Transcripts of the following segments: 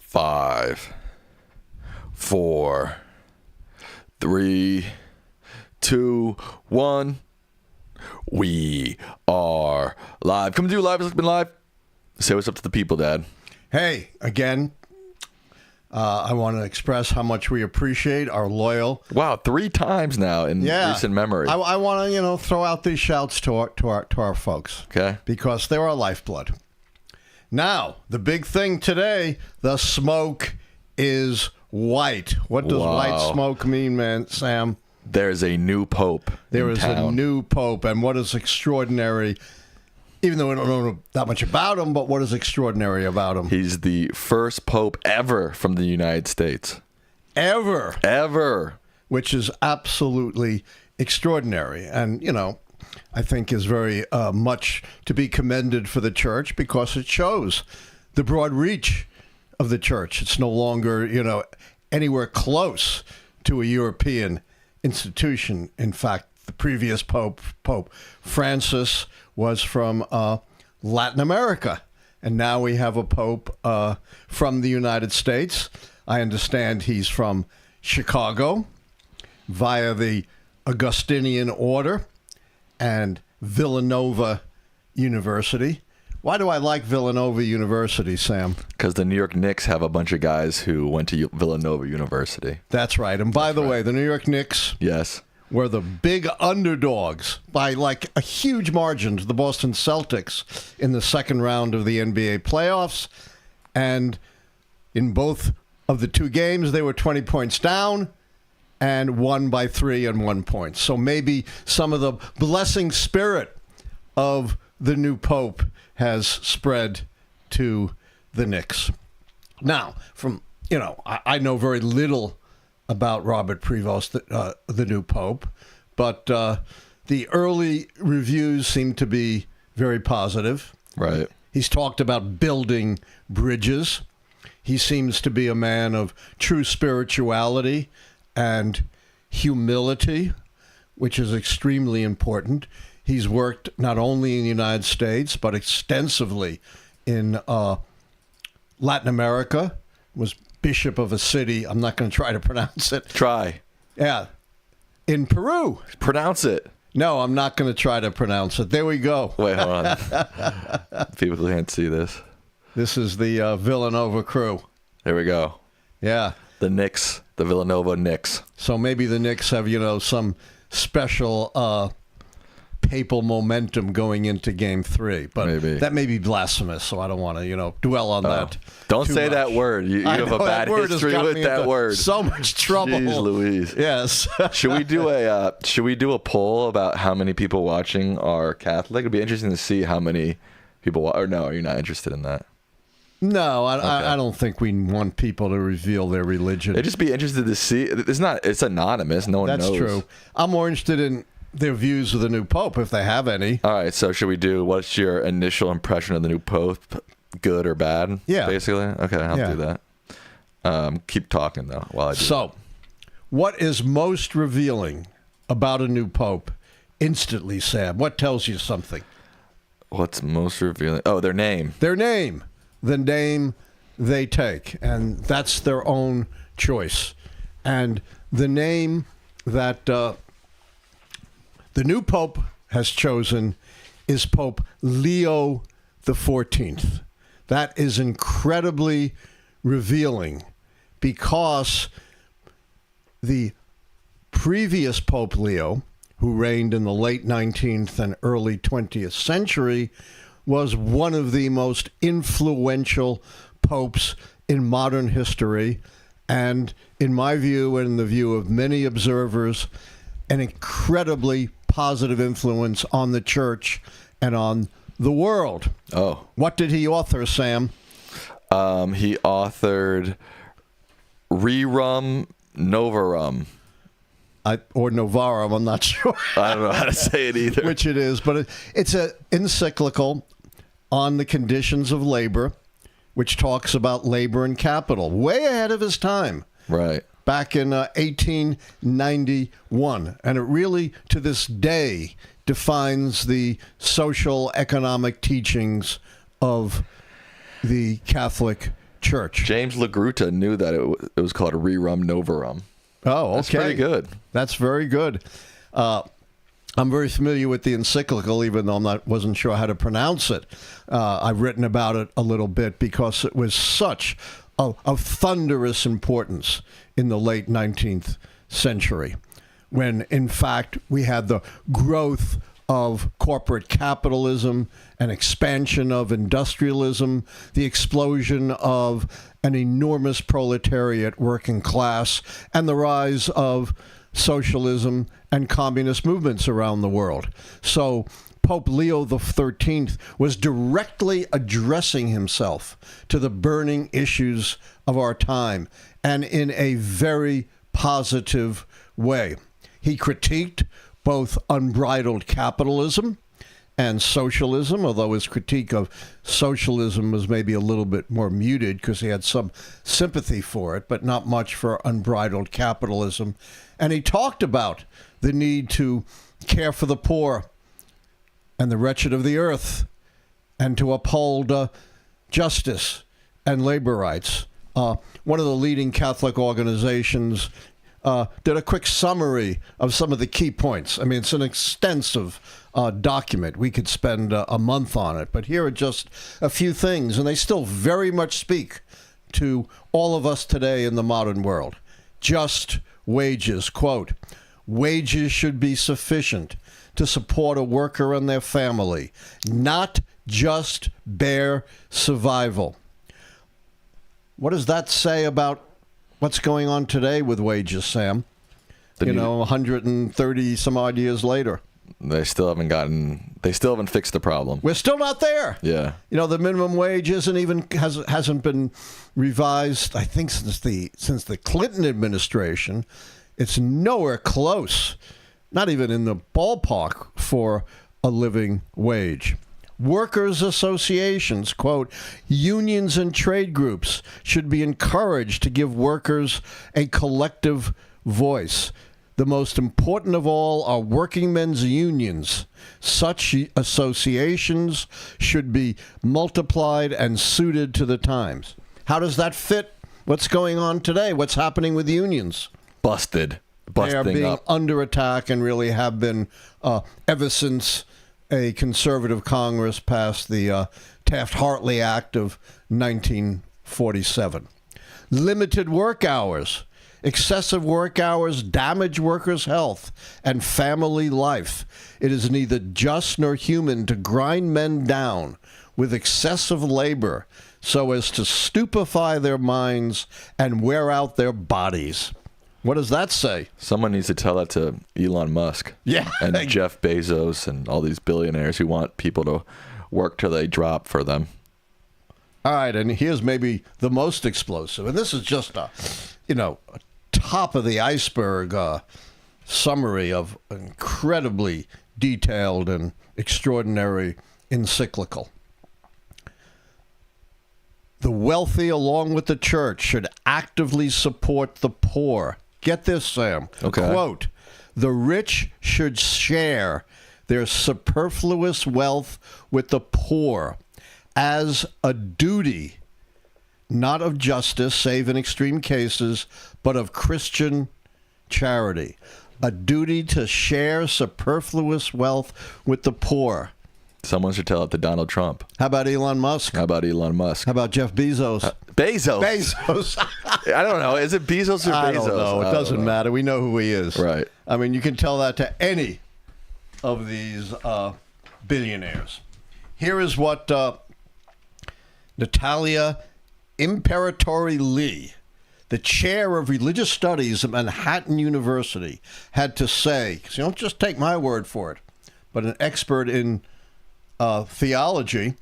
5, 4, 3, 2, 1. We are live. Coming to you live. It's been live. Say what's up to the people, Dad. Hey, again, I want to express how much we appreciate our loyal. Wow, 3 times now in recent memory. I want to, throw out these shouts to our folks. Okay. Because they're our lifeblood. Now, the big thing today, the smoke is white. What does white smoke mean, man, Sam? There's a new pope. There is a new pope, and what is extraordinary, even though we don't know that much about him, but what is extraordinary about him? He's the first pope ever from the United States. Ever. Which is absolutely extraordinary. And, I think is very much to be commended for the church because it shows the broad reach of the church. It's no longer, anywhere close to a European institution. In fact, the previous Pope Francis, was from Latin America. And now we have a Pope from the United States. I understand he's from Chicago via the Augustinian Order and Villanova University. Why do I like Villanova University, Sam? Because the New York Knicks have a bunch of guys who went to Villanova University. That's right. And by the way, the New York Knicks were the big underdogs by like a huge margin to the Boston Celtics in the second round of the NBA playoffs. And in both of the 2 games, they were 20 points down and won by 3 and 1 point. So maybe some of the blessing spirit of the new Pope has spread to the Knicks. Now, I know very little about Robert Prevost, the new Pope, but the early reviews seem to be very positive. Right. He's talked about building bridges. He seems to be a man of true spirituality and humility, which is extremely important. He's worked not only in the United States, but extensively in Latin America, was bishop of a city. I'm not going to try to pronounce it. Try. Yeah. In Peru. Pronounce it. No, I'm not going to try to pronounce it. There we go. Wait, hold on. People can't see this. This is the Villanova crew. There we go. Yeah. The Knicks, the Villanova Knicks. So maybe the Knicks have, some special papal momentum going into Game 3. But that may be blasphemous, so I don't want to, dwell on that. Don't say much. That word. You have a bad history with that word. So much trouble. Jeez Louise. Yes. Should we do a poll about how many people watching are Catholic? It'd be interesting to see how many people or no, you're not interested in that. No, I don't think we want people to reveal their religion. It'd just be interested to see. It's anonymous. No one knows. That's true. I'm more interested in their views of the new Pope, if they have any. All right, so should we do, what's your initial impression of the new Pope? Good or bad? Yeah. Basically? Okay, I'll do that. Keep talking, though, while I do So, what is most revealing about a new Pope instantly, Sam? What tells you something? What's most revealing? Oh, their name. Their name. The name they take. And that's their own choice. And the name that the new Pope has chosen is Pope Leo XIV. That is incredibly revealing because the previous Pope Leo, who reigned in the late 19th and early 20th century, was one of the most influential popes in modern history, and in my view and in the view of many observers, an incredibly positive influence on the church and on the world. Oh. What did he author, Sam? He authored Rerum Novarum. Or Novarum, I'm not sure. I don't know how to say it either. Which it is, but it's an encyclical on the conditions of labor, which talks about labor and capital, way ahead of his time. Right. Back in 1891. And it really, to this day, defines the social economic teachings of the Catholic church. James LaGruta knew that it was called a rerum novarum. Oh, okay. That's pretty good. That's very good. I'm very familiar with the encyclical, even though wasn't sure how to pronounce it. I've written about it a little bit because it was such of thunderous importance in the late 19th century, when, in fact, we had the growth of corporate capitalism, an expansion of industrialism, the explosion of an enormous proletariat working class, and the rise of socialism and communist movements around the world. So Pope Leo XIII was directly addressing himself to the burning issues of our time, and in a very positive way. He critiqued both unbridled capitalism and socialism, although his critique of socialism was maybe a little bit more muted because he had some sympathy for it, but not much for unbridled capitalism. And he talked about the need to care for the poor and the wretched of the earth, and to uphold justice and labor rights. One of the leading Catholic organizations did a quick summary of some of the key points. I mean, it's an extensive document. We could spend a month on it, but here are just a few things, and they still very much speak to all of us today in the modern world. Just wages, quote, wages should be sufficient to support a worker and their family, not just bare survival. What does that say about what's going on today with wages, Sam? 130 some odd years later. They still haven't fixed the problem. We're still not there. Yeah. The minimum wage hasn't been revised, I think, since the Clinton administration. It's nowhere close, not even in the ballpark for a living wage. Workers' associations, quote, unions and trade groups should be encouraged to give workers a collective voice. The most important of all are working men's unions. Such associations should be multiplied and suited to the times. How does that fit what's going on today? What's happening with unions? Busting they are being up. Under attack, and really have been ever since a conservative Congress passed the Taft-Hartley Act of 1947. Limited work hours. Excessive work hours damage workers' health and family life. It is neither just nor human to grind men down with excessive labor so as to stupefy their minds and wear out their bodies. What does that say? Someone needs to tell that to Elon Musk. Yeah. And Jeff Bezos and all these billionaires who want people to work till they drop for them. All right, and here's maybe the most explosive. And this is just a top of the iceberg summary of incredibly detailed and extraordinary encyclical. The wealthy, along with the church, should actively support the poor. Get this, Sam. Okay. Quote, the rich should share their superfluous wealth with the poor as a duty, not of justice, save in extreme cases, but of Christian charity. A duty to share superfluous wealth with the poor. Someone should tell it to Donald Trump. How about Elon Musk? How about Elon Musk? How about Jeff Bezos? Bezos. I don't know. Is it Bezos or Bezos? I don't know. It doesn't matter. We know who he is. Right. I mean, you can tell that to any of these billionaires. Here is what Natalia Imperatori Lee, the chair of religious studies at Manhattan University, had to say. So you don't just take my word for it, but an expert in theology.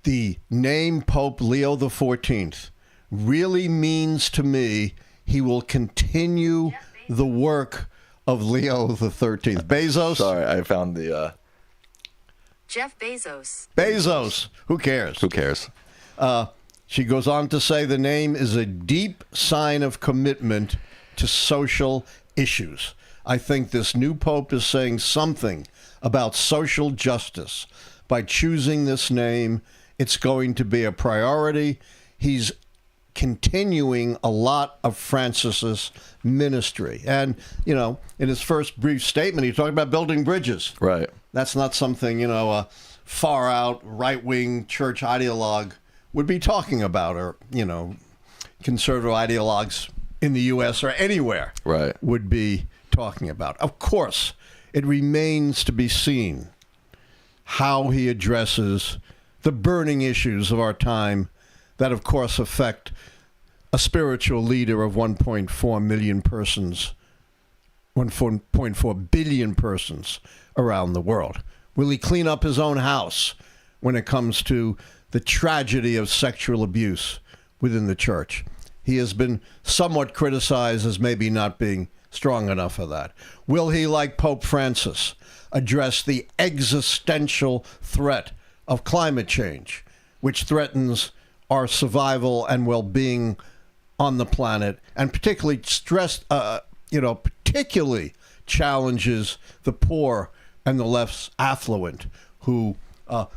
The name Pope Leo XIV really means to me he will continue the work of Leo XIII. Bezos? Sorry, I found the... Jeff Bezos. Bezos. Who cares? Who cares? She goes on to say the name is a deep sign of commitment to social issues. I think this new pope is saying something about social justice, by choosing this name. It's going to be a priority. He's continuing a lot of Francis's ministry. And, you know, in his first brief statement, he talked about building bridges. Right. That's not something, you know, a far out right-wing church ideologue would be talking about, or, you know, conservative ideologues in the U.S. or anywhere would be talking about. Of course, it remains to be seen how he addresses the burning issues of our time that, of course, affect a spiritual leader of 1.4 million persons, 1.4 billion persons around the world. Will he clean up his own house when it comes to the tragedy of sexual abuse within the church? He has been somewhat criticized as maybe not being strong enough for that. Will he, like Pope Francis, address the existential threat of climate change, which threatens our survival and well-being on the planet, and particularly particularly challenges the poor and the less affluent, who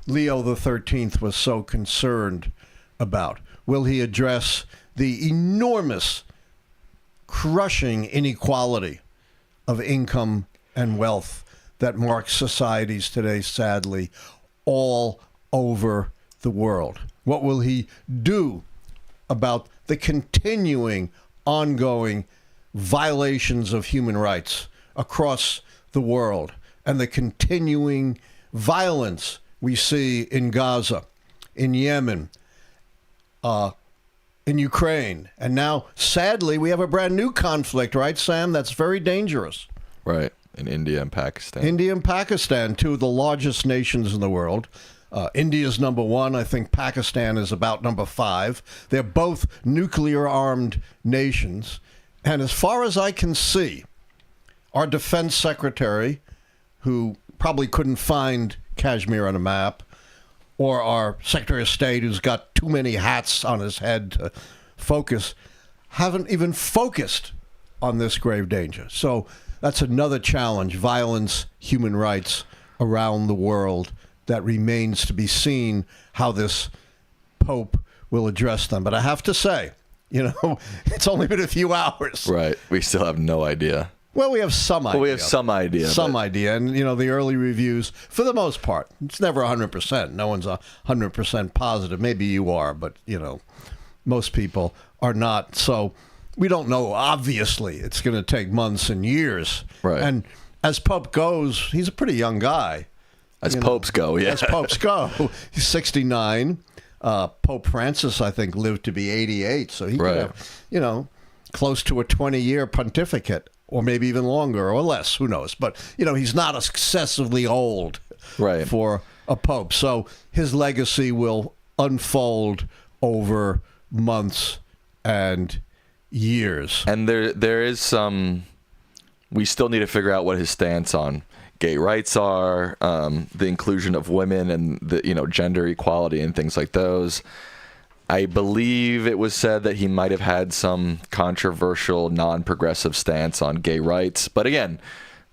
Leo XIII was so concerned about? Will he address the enormous, crushing inequality of income and wealth that marks societies today, sadly, all over the world? What will he do about the continuing, ongoing violations of human rights across the world and the continuing violence we see in Gaza, in Yemen, in Ukraine, and now, sadly, we have a brand new conflict, right, Sam? That's very dangerous. Right, in India and Pakistan. India and Pakistan, two of the largest nations in the world. India's number one. I think Pakistan is about number 5. They're both nuclear-armed nations. And as far as I can see, our defense secretary, who probably couldn't find Kashmir on a map, or our Secretary of State, who's got too many hats on his head to focus, haven't even focused on this grave danger. So that's another challenge: violence, human rights around the world. That remains to be seen how this Pope will address them. But I have to say, you know, it's only been a few hours. Right. We still have no idea. Well, we have some idea. Well, we have some idea. Some idea. And, you know, the early reviews, for the most part, it's never 100%. No one's 100% positive. Maybe you are, but, you know, most people are not. So we don't know. Obviously, it's going to take months and years. Right. And as Pope goes, he's a pretty young guy. As popes go, yeah. As popes go. He's 69. Pope Francis, I think, lived to be 88. So he could have, you know, close to a 20-year pontificate, or maybe even longer or less. Who knows? But, you know, he's not excessively old for a pope. So his legacy will unfold over months and years. And there is some... We still need to figure out what his stance on gay rights are, the inclusion of women and the, you know, gender equality and things like those. I believe it was said that he might have had some controversial, non-progressive stance on gay rights. But again,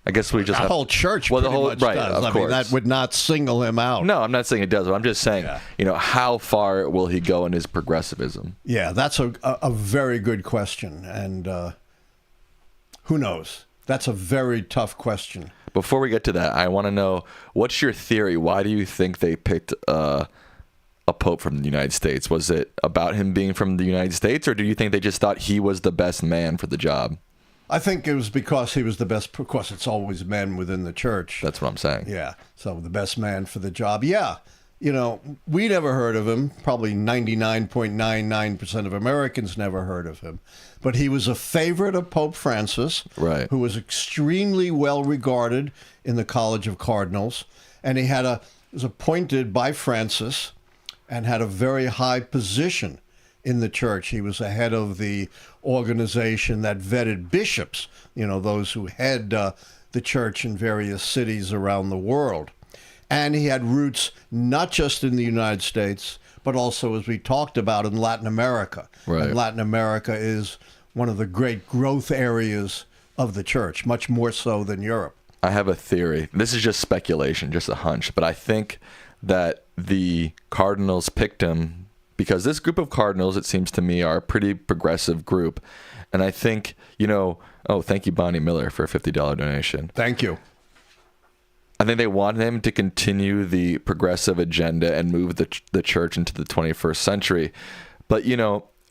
I guess we just the whole church pretty much does. I mean, that would not single him out. No, I'm not saying it does, but I'm just saying, you know, how far will he go in his progressivism? Yeah, that's a very good question. And who knows? That's a very tough question. Before we get to that, I want to know, what's your theory? Why do you think they picked a pope from the United States? Was it about him being from the United States, or do you think they just thought he was the best man for the job? I think it was because he was the best. Of course, it's always men within the church. That's what I'm saying. Yeah. So the best man for the job. Yeah. You know, we never heard of him. Probably 99.99% of Americans never heard of him. But he was a favorite of Pope Francis, who was extremely well regarded in the College of Cardinals. And he was appointed by Francis and had a very high position in the church. He was the head of the organization that vetted bishops, you know, those who head the church in various cities around the world. And he had roots not just in the United States, but also, as we talked about, in Latin America. And Latin America is one of the great growth areas of the church, much more so than Europe. I have a theory. This is just speculation, just a hunch, but I think that the cardinals picked him because this group of cardinals, it seems to me, are a pretty progressive group. And I think, thank you, Bonnie Miller, for a $50 donation. Thank you. I think they want him to continue the progressive agenda and move the church into the 21st century. But,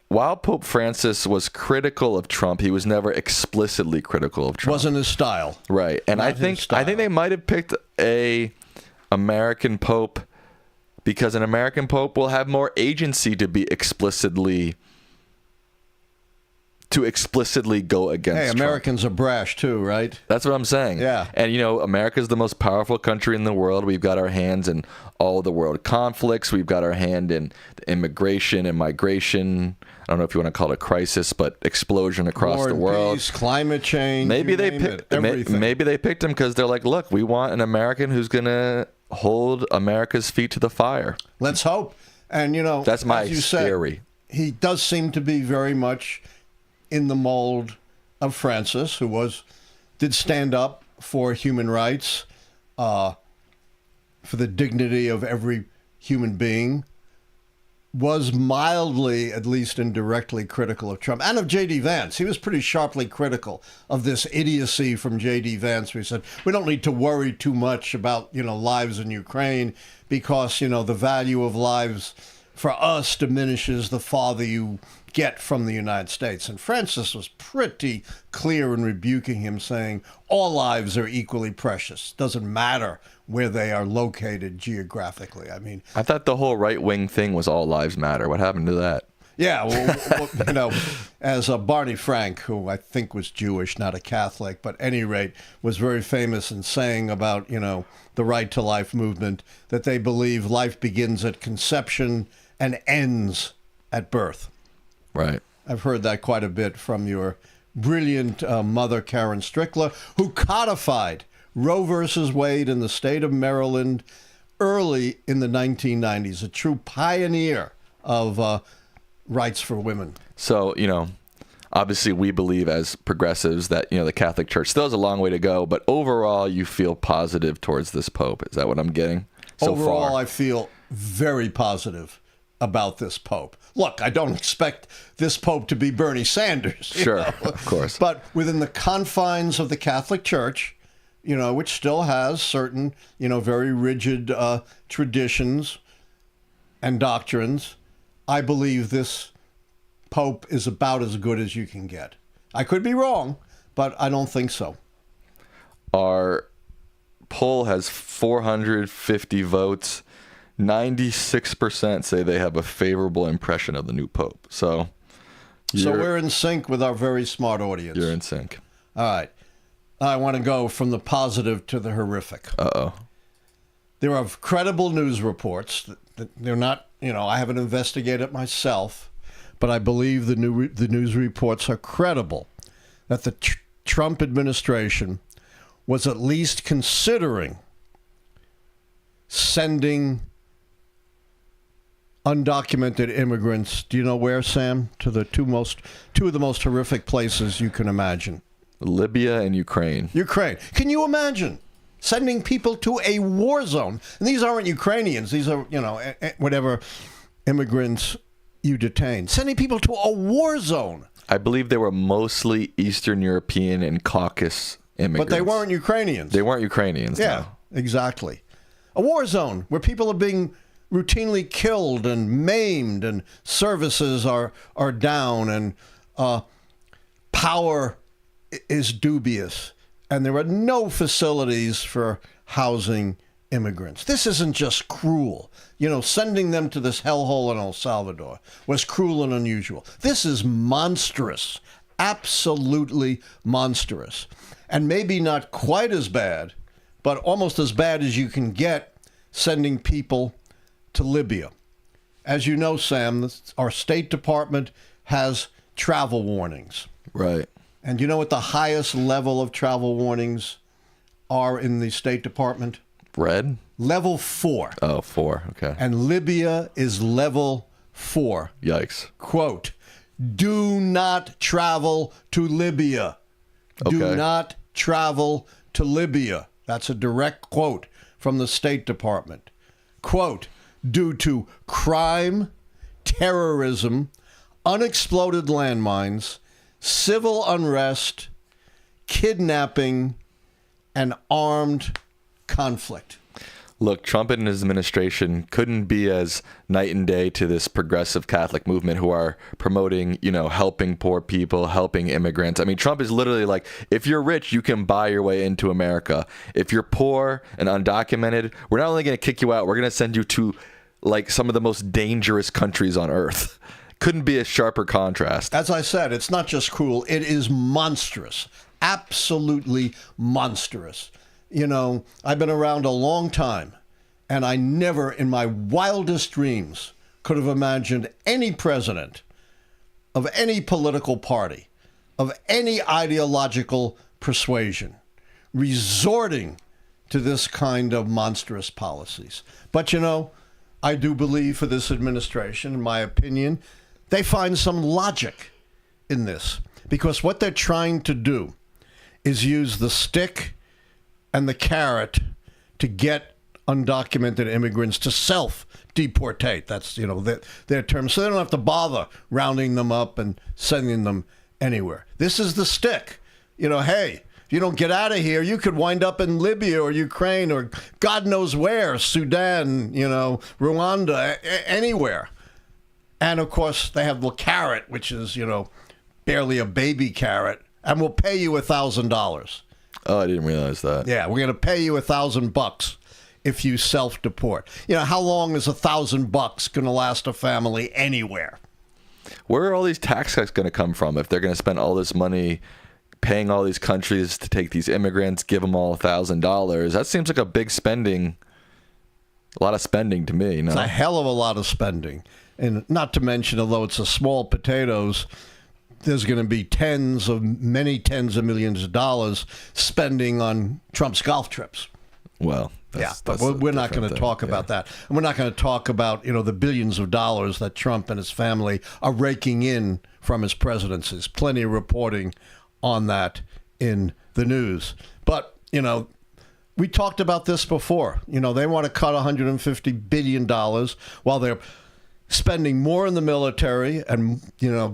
while Pope Francis was critical of Trump, he was never explicitly critical of Trump. Wasn't his style. Right. And I think they might have picked a American pope because an American pope will have more agency to be explicitly go against Trump. Americans are brash too, right? That's what I'm saying. Yeah. And, America's the most powerful country in the world. We've got our hands in all the world conflicts. We've got our hand in immigration and migration. I don't know if you want to call it a crisis, but explosion across War the and world. Peace, climate change. Maybe they picked him because they're like, look, we want an American who's going to hold America's feet to the fire. Let's hope. And, that's my as you said, theory. He does seem to be very much in the mold of Francis, who did stand up for human rights, for the dignity of every human being, was mildly, at least indirectly, critical of Trump and of J.D. Vance. He was pretty sharply critical of this idiocy from J.D. Vance, where he said, we don't need to worry too much about, lives in Ukraine because, the value of lives for us diminishes the farther you get from the United States. And Francis was pretty clear in rebuking him, saying all lives are equally precious. Doesn't matter where they are located geographically. I thought the whole right-wing thing was all lives matter. What happened to that? Yeah, well, as Barney Frank, who I think was Jewish, not a Catholic, but at any rate was very famous in saying about, the Right to Life movement, that they believe life begins at conception and ends at birth. Right. I've heard that quite a bit from your brilliant mother, Karen Strickler, who codified Roe versus Wade in the state of Maryland early in the 1990s, a true pioneer of rights for women. So, obviously we believe as progressives that, the Catholic Church still has a long way to go, but overall you feel positive towards this Pope. Is that what I'm getting so overall, far? I feel very positive about this Pope. Look, I don't expect this Pope to be Bernie Sanders. Sure, of course. But within the confines of the Catholic Church, which still has certain, very rigid traditions and doctrines, I believe this Pope is about as good as you can get. I could be wrong, but I don't think so. Our poll has 450 votes. 96% say they have a favorable impression of the new Pope. So we're in sync with our very smart audience. You're in sync. All right. I want to go from the positive to the horrific. Uh-oh. There are credible news reports. They're not, I haven't investigated myself, but I believe the news reports are credible that the Trump administration was at least considering sending undocumented immigrants, do you know where, Sam? To the two of the most horrific places you can imagine. Libya and Ukraine. Ukraine. Can you imagine sending people to a war zone? And these aren't Ukrainians. These are, whatever immigrants you detain. Sending people to a war zone. I believe they were mostly Eastern European and Caucasus immigrants. But they weren't Ukrainians. They weren't Ukrainians. Yeah, no. Exactly. A war zone where people are being routinely killed and maimed, and services are down, and power is dubious, and there are no facilities for housing immigrants. This isn't just cruel. Sending them to this hellhole in El Salvador was cruel and unusual. This is monstrous, absolutely monstrous, and maybe not quite as bad, but almost as bad as you can get sending people to Libya. As you know, Sam, our State Department has travel warnings. Right. And you know what the highest level of travel warnings are in the State Department? Red? Level 4. Oh, 4. Okay. And Libya is level 4. Yikes. Quote, do not travel to Libya. Okay. Do not travel to Libya. That's a direct quote from the State Department. quote, due to crime, terrorism, unexploded landmines, civil unrest, kidnapping, and armed conflict. Look, Trump and his administration couldn't be as night and day to this progressive Catholic movement who are promoting, helping poor people, helping immigrants. I mean, Trump is literally like, if you're rich, you can buy your way into America. If you're poor and undocumented, we're not only going to kick you out, we're going to send you to like some of the most dangerous countries on earth. Couldn't be a sharper contrast. As I said, it's not just cruel, it is monstrous. Absolutely monstrous. I've been around a long time, and I never in my wildest dreams could have imagined any president of any political party, of any ideological persuasion, resorting to this kind of monstrous policies. But, I do believe for this administration, in my opinion, they find some logic in this, because what they're trying to do is use the stick and the carrot to get undocumented immigrants to self-deportate. That's, their term. So they don't have to bother rounding them up and sending them anywhere. This is the stick. Hey, if you don't get out of here, you could wind up in Libya or Ukraine or God knows where, Sudan, Rwanda, anywhere. And, of course, they have the carrot, which is, barely a baby carrot, and will pay you $1,000. Oh, I didn't realize that. Yeah, we're going to pay you $1,000 if you self-deport. How long is $1,000 going to last a family anywhere? Where are all these tax cuts going to come from if they're going to spend all this money paying all these countries to take these immigrants, give them all $1,000? That seems like a big spending, a lot of spending to me. It's a hell of a lot of spending. And not to mention, although it's a small potatoes, there's going to be many tens of millions of dollars spending on Trump's golf trips. Well, but we're not going to talk about that. And we're not going to talk about, the billions of dollars that Trump and his family are raking in from his presidencies. Plenty of reporting on that in the news. But, we talked about this before. They want to cut $150 billion while they're spending more in the military and,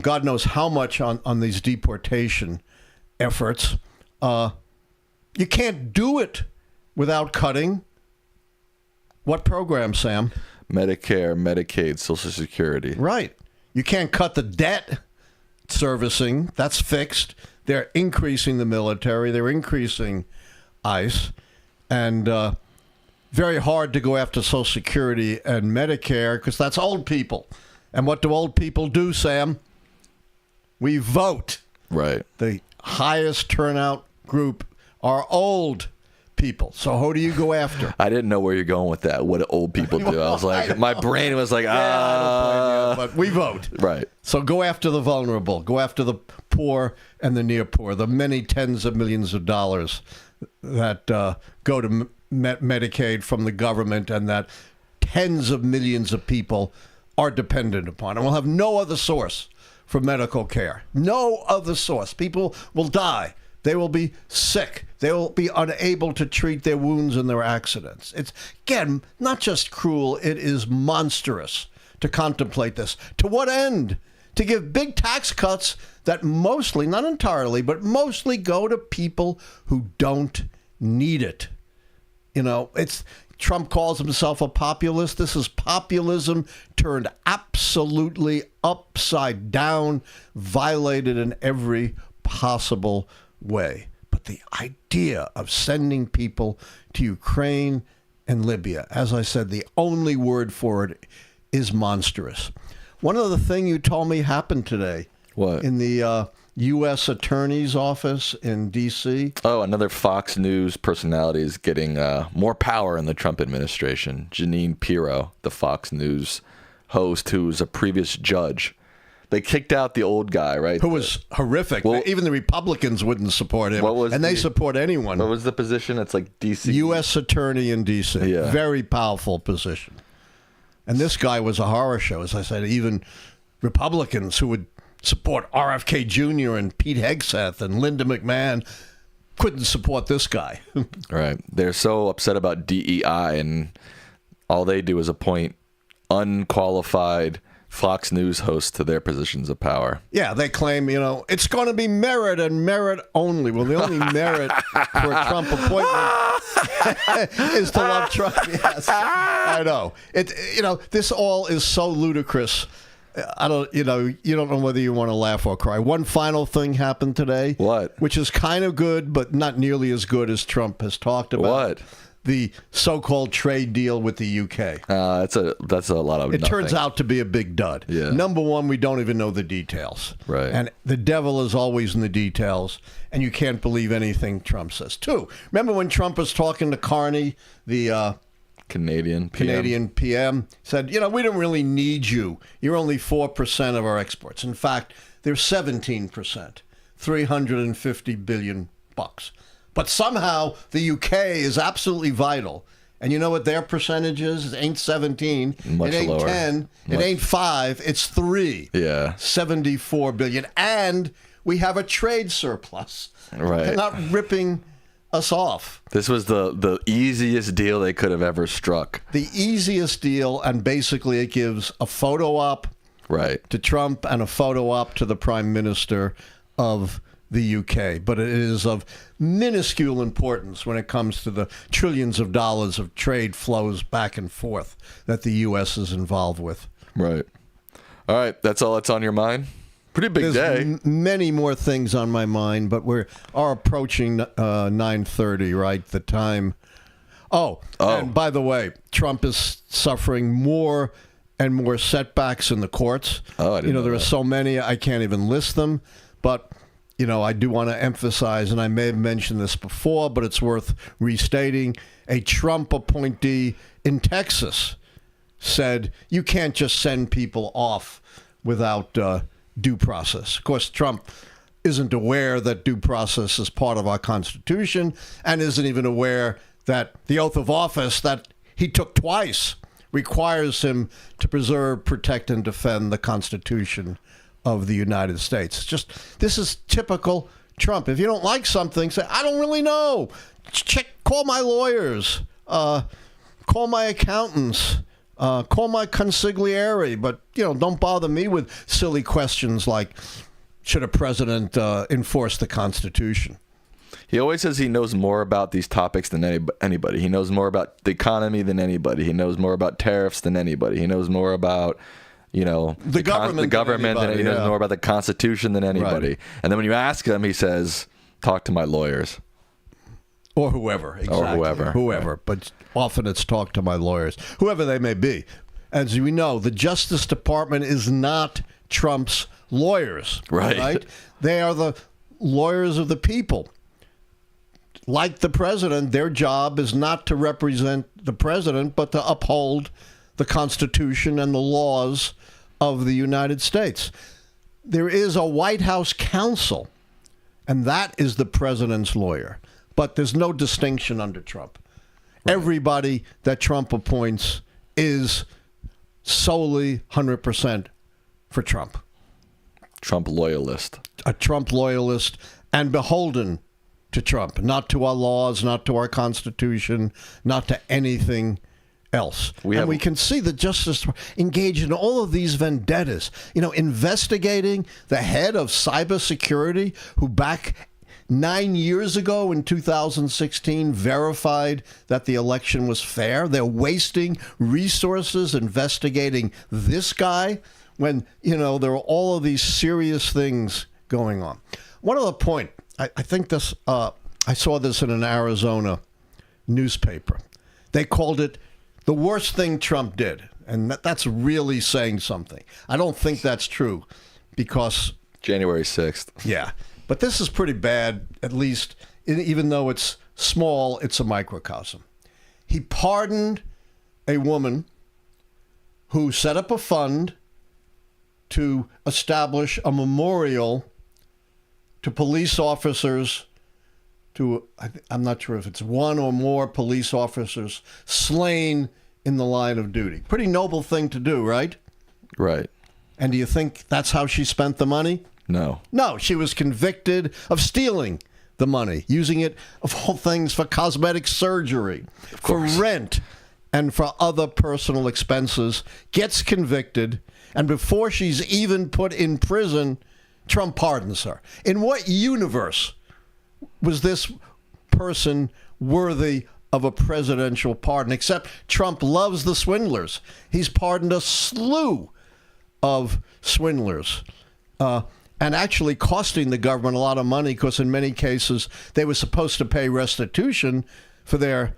God knows how much on these deportation efforts. You can't do it without cutting what program, Sam? Medicare, Medicaid, Social Security. Right. You can't cut the debt servicing. That's fixed. They're increasing the military. They're increasing ICE. And very hard to go after Social Security and Medicare because that's old people. And what do old people do, Sam? We vote. Right. The highest turnout group are old people. So who do you go after? I didn't know where you're going with that. What do old people do? I was like, my brain was like, I don't blame you, but we vote. Right. So go after the vulnerable. Go after the poor and the near poor, the many tens of millions of dollars that go to Medicaid from the government and that tens of millions of people are dependent upon. And we'll have no other source for medical care. No other source. People will die. They will be sick. They will be unable to treat their wounds and their accidents. It's, again, not just cruel, it is monstrous to contemplate this. To what end? To give big tax cuts that mostly, not entirely, but mostly go to people who don't need it. Trump calls himself a populist. This is populism turned absolutely upside down, violated in every possible way. But the idea of sending people to Ukraine and Libya, as I said, the only word for it is monstrous. One other thing you told me happened today. What? In the U.S. Attorney's Office in D.C. Oh, another Fox News personality is getting more power in the Trump administration. Jeanine Pirro, the Fox News host, who's a previous judge. They kicked out the old guy, right? Who was horrific. Well, even the Republicans wouldn't support him. They support anyone. What was the position? It's like D.C. U.S. Attorney in D.C. Yeah. Very powerful position. And this guy was a horror show. As I said, even Republicans who would support RFK Jr. and Pete Hegseth and Linda McMahon couldn't support this guy. Right. They're so upset about DEI and all they do is appoint unqualified Fox News hosts to their positions of power. Yeah, they claim, it's going to be merit and merit only. Well, the only merit for a Trump appointment is to love Trump. Yes, I know. This all is so ludicrous. You don't know whether you want to laugh or cry. One final thing happened today. What? Which is kind of good, but not nearly as good as Trump has talked about. What? The so-called trade deal with the UK. That's a lot of It nothing. turns out to be a big dud. Yeah. Number one, we don't even know the details. Right. And the devil is always in the details, and you can't believe anything Trump says. Two, remember when Trump was talking to Carney, the Canadian PM, said, we don't really need you. You're only 4% of our exports. In fact, they're 17%, $350 billion. But somehow the UK is absolutely vital. And you know what their percentage is? It ain't 17. Much it ain't lower. 10. It ain't 5. It's 3. Yeah. 74 billion. And we have a trade surplus. Right. They're not ripping us off. This was the easiest deal they could have ever struck. The easiest deal, and basically it gives a photo op Right. to Trump and a photo op to the Prime Minister of the UK, but it is of minuscule importance when it comes to the trillions of dollars of trade flows back and forth that the U.S. is involved with. Right. All right. That's all that's on your mind? Pretty big day. Many more things on my mind, but we are approaching 9:30, right? The time. Oh, and by the way, Trump is suffering more and more setbacks in the courts. Oh, I didn't know there that. are so many, I can't even list them, but I do want to emphasize, and I may have mentioned this before, but it's worth restating, a Trump appointee in Texas said you can't just send people off without due process. Of course, Trump isn't aware that due process is part of our Constitution and isn't even aware that the oath of office that he took twice requires him to preserve, protect, and defend the Constitution of the United States. This is typical Trump. If you don't like something, say, I don't really know. Call my lawyers, call my accountants, call my consigliere, but don't bother me with silly questions like, should a president enforce the Constitution? He always says he knows more about these topics than anybody. He knows more about the economy than anybody. He knows more about tariffs than anybody. He knows more about the government than he knows more about the Constitution than anybody. Right. And then when you ask him, he says, talk to my lawyers. Or whoever. Exactly. Or whoever. Whoever. Right. But often it's talk to my lawyers, whoever they may be. As we know, the Justice Department is not Trump's lawyers. Right? They are the lawyers of the people. Like the president, their job is not to represent the president, but to uphold the Constitution and the laws of the United States. There is a White House counsel, and that is the president's lawyer. But there's no distinction under Trump. Right. Everybody that Trump appoints is solely 100% for Trump. Trump loyalist. A Trump loyalist and beholden to Trump, not to our laws, not to our Constitution, not to anything else. We can see the Justice engaged in all of these vendettas, investigating the head of cybersecurity who back 9 years ago in 2016 verified that the election was fair. They're wasting resources investigating this guy when, there are all of these serious things going on. One other point, I think this, I saw this in an Arizona newspaper. They called it the worst thing Trump did. And that's really saying something. I don't think that's true because... January 6th. Yeah. But this is pretty bad, at least, even though it's small, it's a microcosm. He pardoned a woman who set up a fund to establish a memorial to police officers, I'm not sure if it's one or more police officers slain in the line of duty. Pretty noble thing to do, right? Right. And do you think that's how she spent the money? No. No, she was convicted of stealing the money, using it, of all things, for cosmetic surgery, for rent, and for other personal expenses, gets convicted, and before she's even put in prison, Trump pardons her. In what universe was this person worthy of a presidential pardon? Except Trump loves the swindlers. He's pardoned a slew of swindlers, and actually costing the government a lot of money, because in many cases they were supposed to pay restitution for their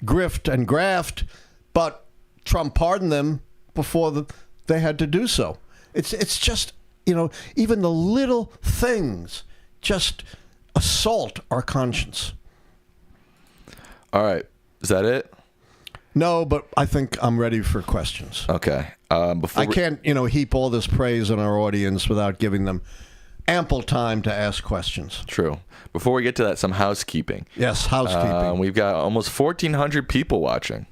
grift and graft, but Trump pardoned them before they had to do so. It's just, even the little things just assault our conscience. All right. Is that it? No, but I think I'm ready for questions. Okay. I can't, heap all this praise on our audience without giving them ample time to ask questions. True. Before we get to that, some housekeeping. Yes, housekeeping. We've got almost 1,400 people watching,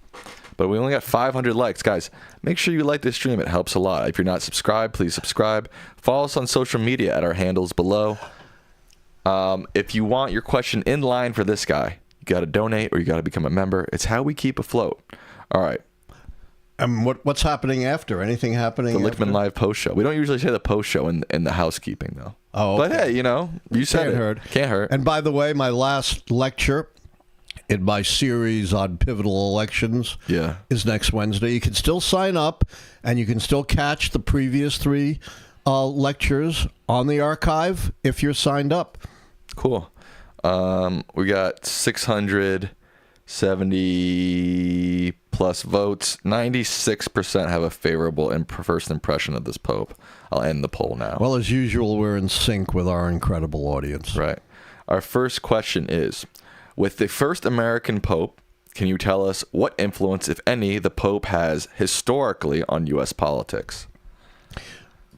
but we only got 500 likes. Guys, make sure you like this stream. It helps a lot. If you're not subscribed, please subscribe. Follow us on social media at our handles below. If you want your question in line for this guy, you got to donate or you got to become a member. It's how we keep afloat. All right. What's happening after? Anything happening The after? Lichtman Live post show. We don't usually say the post show in the housekeeping, though. Oh, okay. But hey, you said it. Can't hurt. And by the way, my last lecture in my series on pivotal elections is next Wednesday. You can still sign up, and you can still catch the previous 3 lectures on the archive if you're signed up. Cool. We got 670 plus votes. 96% have a favorable first impression of this Pope. I'll end the poll now. Well, as usual, we're in sync with our incredible audience. Right. Our first question is, with the first American Pope, can you tell us what influence, if any, the Pope has historically on U.S. politics?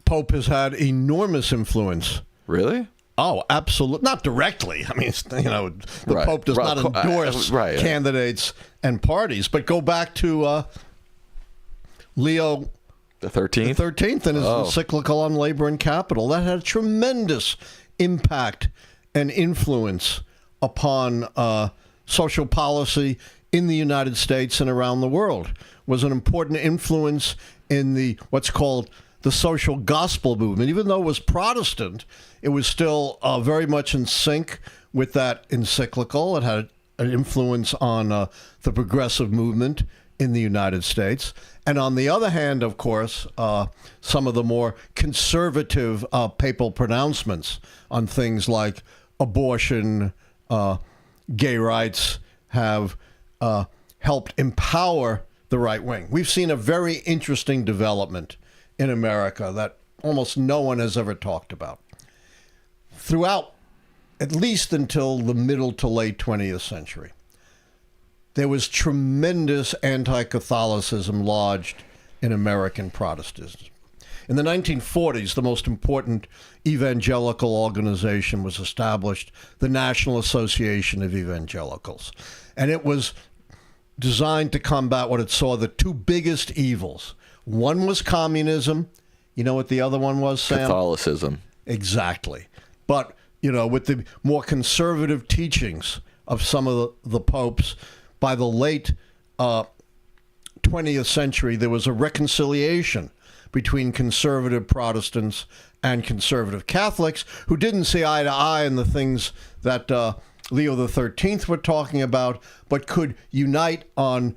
Pope has had enormous influence. Really? Oh, absolutely. Not directly. I mean, the Right. Pope does not endorse Right. candidates and parties. But go back to Leo The 13th? The 13th and his encyclical on labor and capital. That had a tremendous impact and influence upon social policy in the United States and around the world. Was an important influence in what's called the social gospel movement. Even though it was Protestant, it was still very much in sync with that encyclical. It had an influence on the progressive movement in the United States. And on the other hand, of course, some of the more conservative papal pronouncements on things like abortion, gay rights have helped empower the right wing. We've seen a very interesting development in America that almost no one has ever talked about. Throughout, at least until the middle to late 20th century, there was tremendous anti-Catholicism lodged in American Protestantism. In the 1940s, the most important evangelical organization was established, the National Association of Evangelicals. And it was designed to combat what it saw the 2 biggest evils. One was communism. You know what the other one was, Sam? Catholicism. Exactly. But, with the more conservative teachings of some of the popes, by the late 20th century, there was a reconciliation between conservative Protestants and conservative Catholics who didn't see eye to eye in the things that Leo XIII were talking about, but could unite on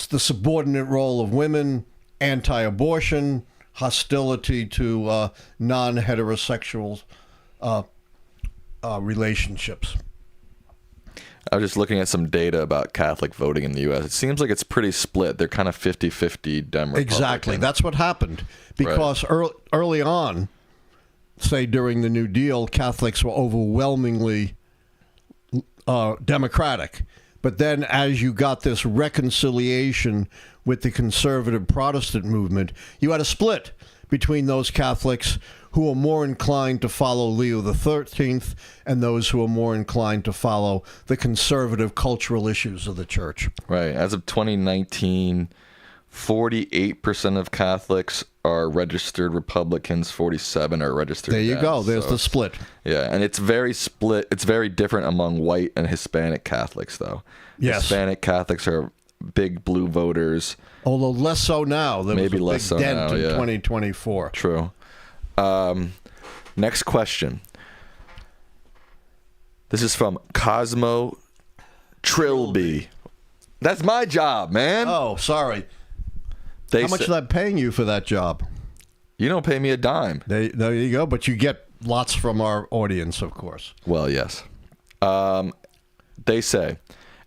the subordinate role of women, anti-abortion, hostility to non-heterosexual relationships. I was just looking at some data about Catholic voting in the U.S. It seems like it's pretty split. They're kind of 50-50 Democrat. Exactly. That's what happened. Because early on, say during the New Deal, Catholics were overwhelmingly Democratic. But then as you got this reconciliation with the conservative Protestant movement, you had a split between those Catholics who are more inclined to follow Leo XIII and those who are more inclined to follow the conservative cultural issues of the church. Right. As of 2019, 48% of Catholics are registered Republicans, 47 are registered There you Dems. go. There's the split. Yeah, and it's very split. It's very different among white and Hispanic Catholics, though. Yes. Hispanic Catholics are big blue voters. Although less so now. There Maybe was a less so big dent now, in yeah. 2024. True. Next question. This is from Cosmo Trilby. That's my job, man. Oh, sorry. They How much sa- are they paying you for that job? You don't pay me a dime. There you go. But you get lots from our audience, of course. Well, yes. They say,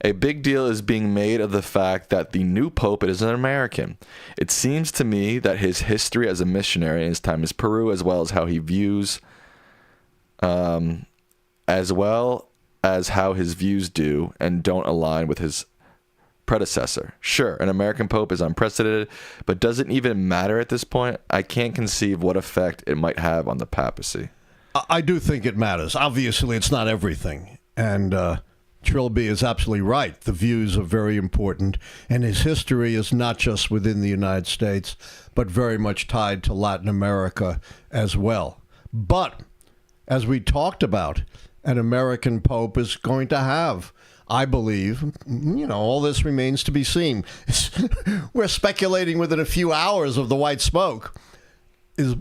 a big deal is being made of the fact that the new pope is an American. It seems to me that his history as a missionary in his time in Peru, as well as how he views, as well as how his views do and don't align with his predecessor. Sure, an American pope is unprecedented, but does it even matter at this point? I can't conceive what effect it might have on the papacy. I do think it matters. Obviously, it's not everything. And Trilby is absolutely right. The views are very important. And his history is not just within the United States, but very much tied to Latin America as well. But, as we talked about, an American pope is going to have, I believe, all this remains to be seen. We're speculating within a few hours of the white smoke. Is,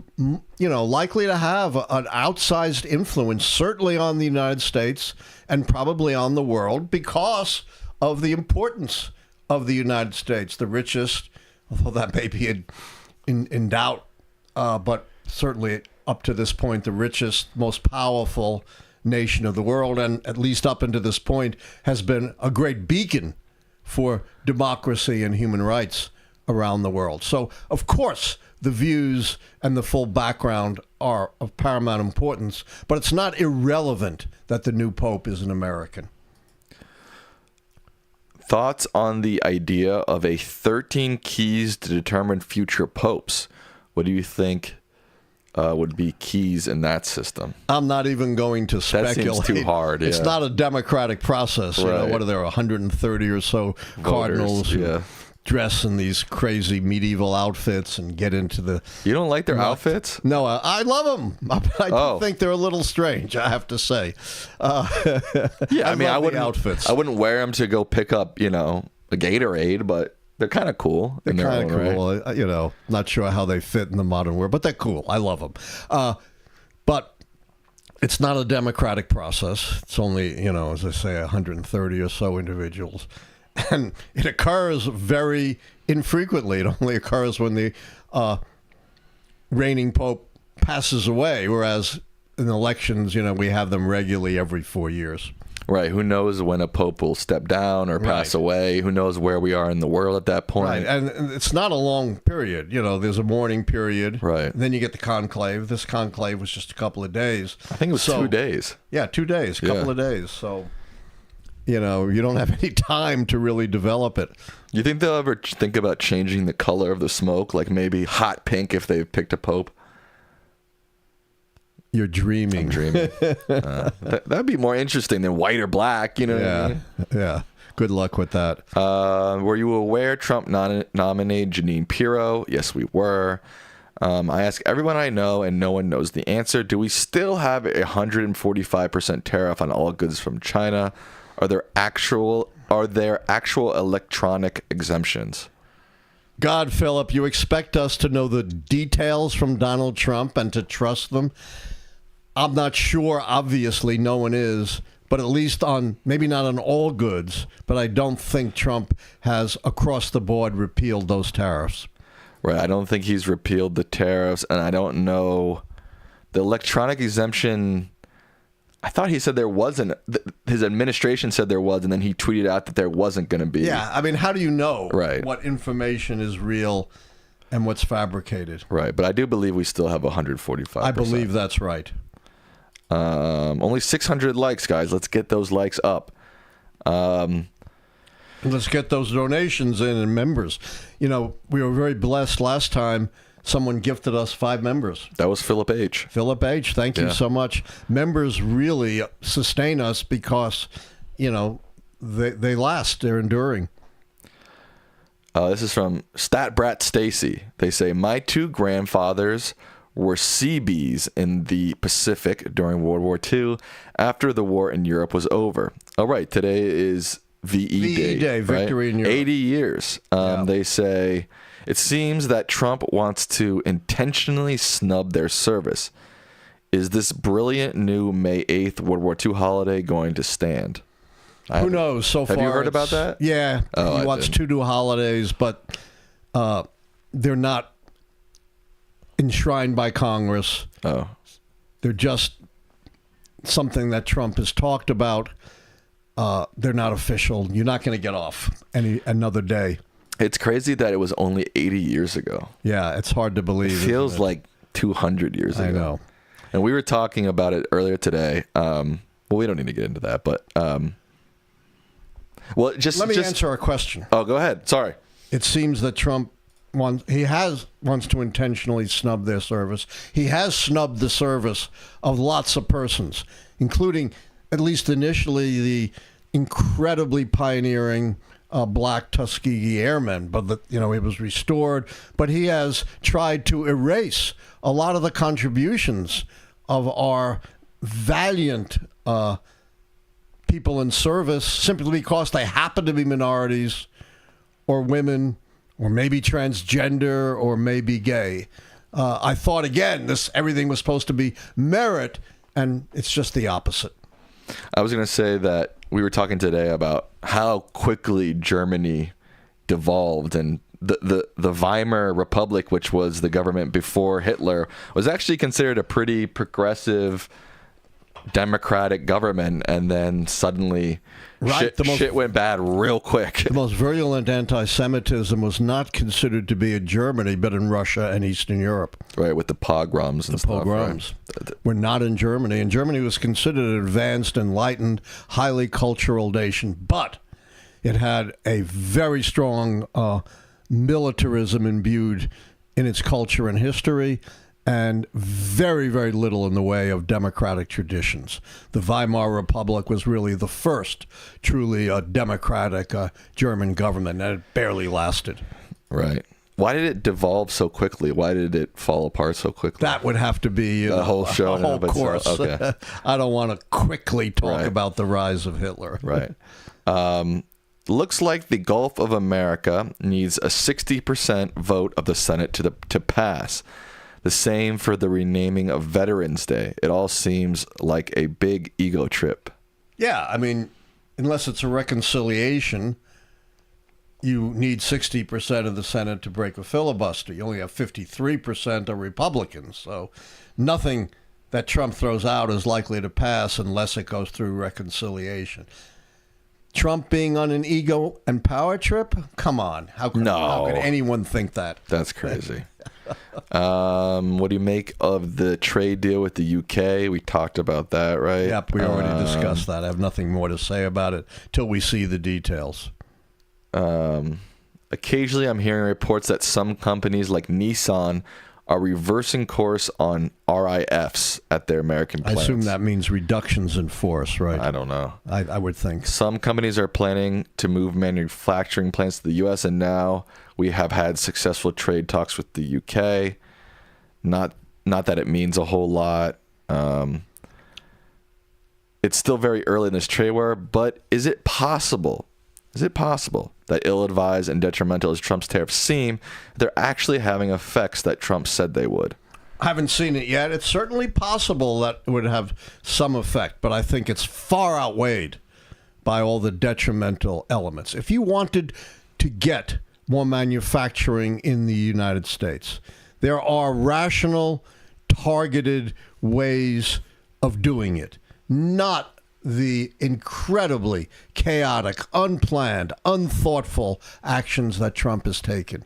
likely to have an outsized influence, certainly on the United States and probably on the world, because of the importance of the United States, the richest, although that may be in doubt, but certainly up to this point, the richest, most powerful nation of the world, and at least up until this point, has been a great beacon for democracy and human rights around the world. So, of course, the views and the full background are of paramount importance, but it's not irrelevant that the new pope is an American. Thoughts on the idea of a 13 keys to determine future popes? What do you think would be keys in that system? I'm not even going to speculate. That seems too hard. It's yeah. not a democratic process. Right. What are there, 130 or so Voters, cardinals who yeah. dress in these crazy medieval outfits and get into the... You don't like their outfits? No, I love them. I Oh. do think they're a little strange, I have to say. Yeah, I mean, I love the wouldn't. outfits. I wouldn't wear them to go pick up, a Gatorade, but they're kind of cool. They're in their kind of own right. cool. Not sure how they fit in the modern world, but they're cool. I love them. But it's not a democratic process. It's only, as I say, 130 or so individuals. And it occurs very infrequently. It only occurs when the reigning pope passes away, whereas in elections, we have them regularly every 4 years. Right. Who knows when a pope will step down or pass Right. away? Who knows where we are in the world at that point? Right, and it's not a long period. There's a mourning period. Right. Then you get the conclave. This conclave was just a couple of days. I think it was 2 days. Yeah, 2 days, a couple Yeah. of days. So, you don't have any time to really develop it. You think they'll ever think about changing the color of the smoke? Like maybe hot pink if they picked a pope? You're dreaming. I'm dreaming. That'd be more interesting than white or black, what I Yeah, mean? yeah. Good luck with that. Were you aware Trump nominated Jeanine Pirro? Yes, we were. I ask everyone I know, and no one knows the answer. Do we still have a 145% tariff on all goods from China? Are there actual electronic exemptions? God, Philip, you expect us to know the details from Donald Trump and to trust them? I'm not sure. Obviously, no one is. But at least maybe not on all goods, but I don't think Trump has across the board repealed those tariffs. Right. I don't think he's repealed the tariffs, and I don't know the electronic exemption. I thought he said there wasn't. His administration said there was, and then he tweeted out that there wasn't going to be. Yeah, I mean, how do you know Right. what information is real and what's fabricated? Right, but I do believe we still have 145%. I believe that's right. Only 600 likes, guys. Let's get those likes up. Let's get those donations in and members. We were very blessed last time. Someone gifted us 5 members. That was Philip H. Philip H., thank you Yeah. so much. Members really sustain us because, they last. They're enduring. This is from Stat Brat Stacy. They say, my 2 grandfathers were Seabees in the Pacific during World War II after the war in Europe was over. All right, today is VE Day, Victory in Europe. 80 years. They say, it seems that Trump wants to intentionally snub their service. Is this brilliant new May 8th World War II holiday going to stand? Who knows? So far, have you heard about that? Yeah. Oh, he wants to do holidays, but they're not enshrined by Congress. Oh. They're just something that Trump has talked about. They're not official. You're not going to get off another day. It's crazy that it was only 80 years ago. Yeah, it's hard to believe. It feels like 200 years ago. I know. And we were talking about it earlier today. Well, we don't need to get into that, but well, let me answer our question. Oh, go ahead. Sorry. It seems that Trump wants to intentionally snub their service. He has snubbed the service of lots of persons, including, at least initially, the incredibly pioneering Black Tuskegee Airmen. But it was restored. But he has tried to erase a lot of the contributions of our valiant people in service simply because they happen to be minorities or women or maybe transgender or maybe gay. I thought, again, everything was supposed to be merit, and it's just the opposite. I was going to say that we were talking today about how quickly Germany devolved, and the Weimar Republic, which was the government before Hitler, was actually considered a pretty progressive democratic government, and then suddenly shit went bad real quick. The most virulent anti-Semitism was not considered to be in Germany, but in Russia and Eastern Europe. Right, with the pogroms and stuff. Pogroms right? were not in Germany, and Germany was considered an advanced, enlightened, highly cultural nation, but it had a very strong militarism imbued in its culture and history, and very, very little in the way of democratic traditions. The Weimar Republic was really the first truly democratic German government, and it barely lasted. Right. Why did it devolve so quickly? Why did it fall apart so quickly? That would have to be a whole show, a whole course. Okay. I don't want to quickly talk about the rise of Hitler. Right. Looks like the Gulf of America needs a 60% vote of the Senate to pass. The same for the renaming of Veterans Day. It all seems like a big ego trip. Yeah, I mean, unless it's a reconciliation, you need 60% of the Senate to break a filibuster. You only have 53% are Republicans. So nothing that Trump throws out is likely to pass unless it goes through reconciliation. Trump being on an ego and power trip? Come on. How could anyone think that? That's crazy. What do you make of the trade deal with the UK? We talked about that, right? Yep, we already discussed that. I have nothing more to say about it till we see the details. Occasionally I'm hearing reports that some companies like Nissan are reversing course on RIFs at their American plants. I assume that means reductions in force, right? I don't know. I would think. Some companies are planning to move manufacturing plants to the U.S., and now we have had successful trade talks with the UK. Not that it means a whole lot. It's still very early in this trade war, but is it possible? That ill-advised and detrimental as Trump's tariffs seem, they're actually having effects that Trump said they would? I haven't seen it yet. It's certainly possible that it would have some effect, but I think it's far outweighed by all the detrimental elements. If you wanted to get more manufacturing in the United States, there are rational, targeted ways of doing it, not the incredibly chaotic, unplanned, unthoughtful actions that Trump has taken.